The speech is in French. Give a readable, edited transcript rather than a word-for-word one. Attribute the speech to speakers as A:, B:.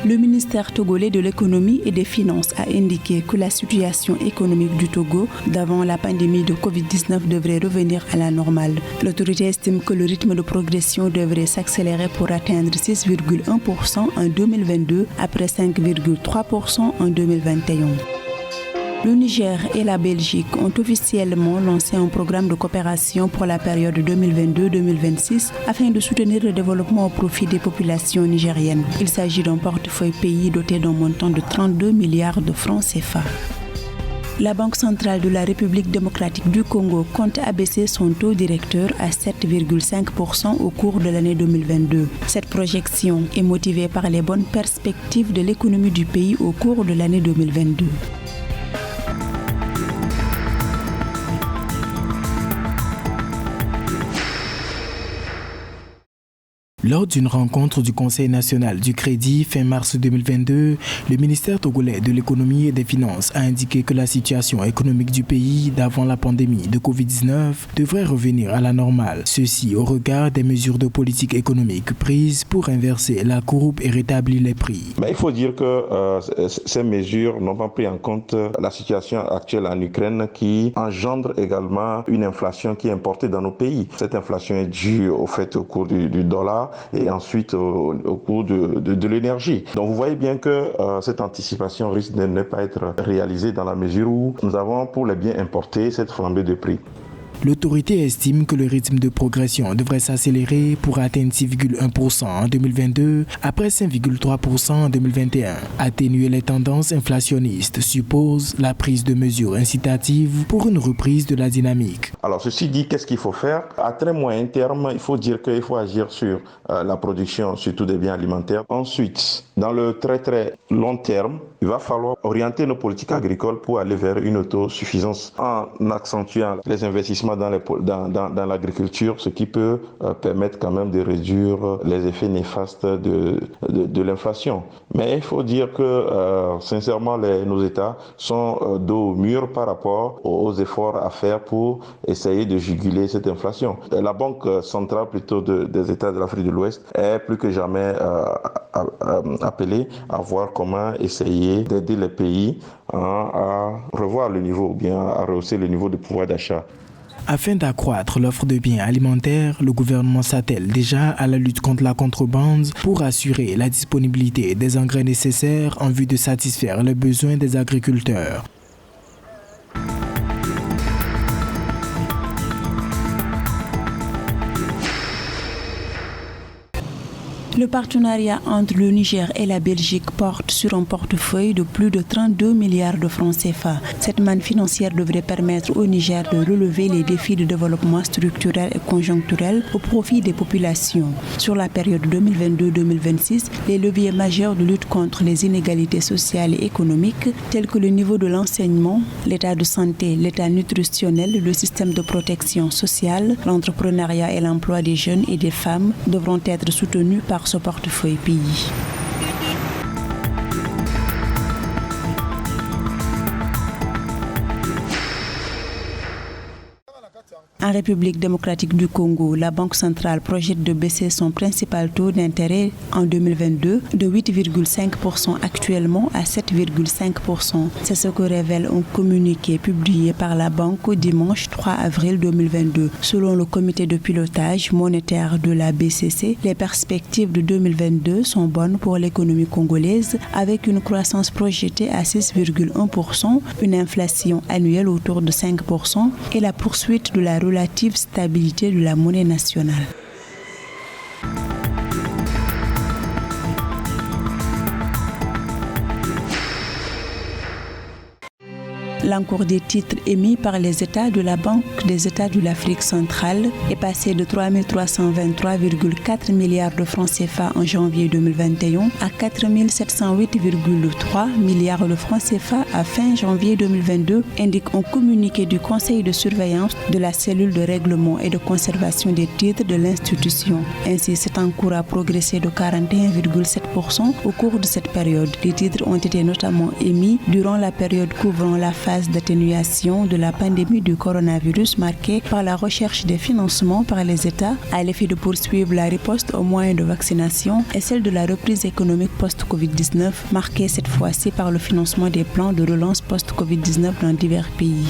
A: Le ministère togolais de l'économie et des finances a indiqué que la situation économique du Togo d'avant la pandémie de Covid-19 devrait revenir à la normale. L'autorité estime que le rythme de progression devrait s'accélérer pour atteindre 6,1% en 2022 après 5,3% en 2021. Le Niger et la Belgique ont officiellement lancé un programme de coopération pour la période 2022-2026 afin de soutenir le développement au profit des populations nigériennes. Il s'agit d'un portefeuille pays doté d'un montant de 32 milliards de francs CFA. La Banque centrale de la République démocratique du Congo compte abaisser son taux directeur à 7,5% au cours de l'année 2022. Cette projection est motivée par les bonnes perspectives de l'économie du pays au cours de l'année 2022.
B: Lors d'une rencontre du Conseil national du crédit fin mars 2022, le ministère togolais de l'économie et des finances a indiqué que la situation économique du pays d'avant la pandémie de Covid-19 devrait revenir à la normale. Ceci au regard des mesures de politique économique prises pour inverser la courbe et rétablir les prix.
C: Il faut dire que ces mesures n'ont pas pris en compte la situation actuelle en Ukraine qui engendre également une inflation qui est importée dans nos pays. Cette inflation est due au cours du dollar et ensuite au cours de l'énergie. Donc vous voyez bien que cette anticipation risque de ne pas être réalisée dans la mesure où nous avons pour les biens importés cette flambée de prix.
B: L'autorité estime que le rythme de progression devrait s'accélérer pour atteindre 6,1% en 2022 après 5,3% en 2021. Atténuer les tendances inflationnistes suppose la prise de mesures incitatives pour une reprise de la dynamique.
C: Alors ceci dit, qu'est-ce qu'il faut faire? À très moyen terme, il faut dire qu'il faut agir sur la production, surtout des biens alimentaires. Ensuite, dans le très long terme, il va falloir orienter nos politiques agricoles pour aller vers une autosuffisance en accentuant les investissements dans l'agriculture, ce qui peut permettre quand même de réduire les effets néfastes de l'inflation. Mais il faut dire que sincèrement nos États sont dos au mur par rapport aux efforts à faire pour essayer de juguler cette inflation. La Banque centrale plutôt des États de l'Afrique de l'Ouest est plus que jamais appelée à voir comment essayer d'aider les pays à revoir le niveau ou bien à rehausser le niveau de pouvoir d'achat.
B: Afin d'accroître l'offre de biens alimentaires, le gouvernement s'attelle déjà à la lutte contre la contrebande pour assurer la disponibilité des engrais nécessaires en vue de satisfaire les besoins des agriculteurs.
A: Le partenariat entre le Niger et la Belgique porte sur un portefeuille de plus de 32 milliards de francs CFA. Cette manne financière devrait permettre au Niger de relever les défis de développement structurel et conjoncturel au profit des populations. Sur la période 2022-2026, les leviers majeurs de lutte contre les inégalités sociales et économiques, tels que le niveau de l'enseignement, l'état de santé, l'état nutritionnel, le système de protection sociale, l'entrepreneuriat et l'emploi des jeunes et des femmes, devront être soutenus par ce portefeuille pays. En République démocratique du Congo, la Banque centrale projette de baisser son principal taux d'intérêt en 2022 de 8,5% actuellement à 7,5%. C'est ce que révèle un communiqué publié par la banque dimanche 3 avril 2022. Selon le comité de pilotage monétaire de la BCC, les perspectives de 2022 sont bonnes pour l'économie congolaise avec une croissance projetée à 6,1%, une inflation annuelle autour de 5% et la poursuite de la relative stabilité de la monnaie nationale. L'encours des titres émis par les États de la Banque des États de l'Afrique centrale est passé de 3 323,4 milliards de francs CFA en janvier 2021 à 4 708,3 milliards de francs CFA à fin janvier 2022, indique un communiqué du Conseil de surveillance de la cellule de règlement et de conservation des titres de l'institution. Ainsi, cet encours a progressé de 41,7% au cours de cette période. Les titres ont été notamment émis durant la période couvrant la phase phase d'atténuation de la pandémie du coronavirus marquée par la recherche des financements par les États à l'effet de poursuivre la riposte aux moyens de vaccination et celle de la reprise économique post-Covid-19 marquée cette fois-ci par le financement des plans de relance post-Covid-19 dans divers pays.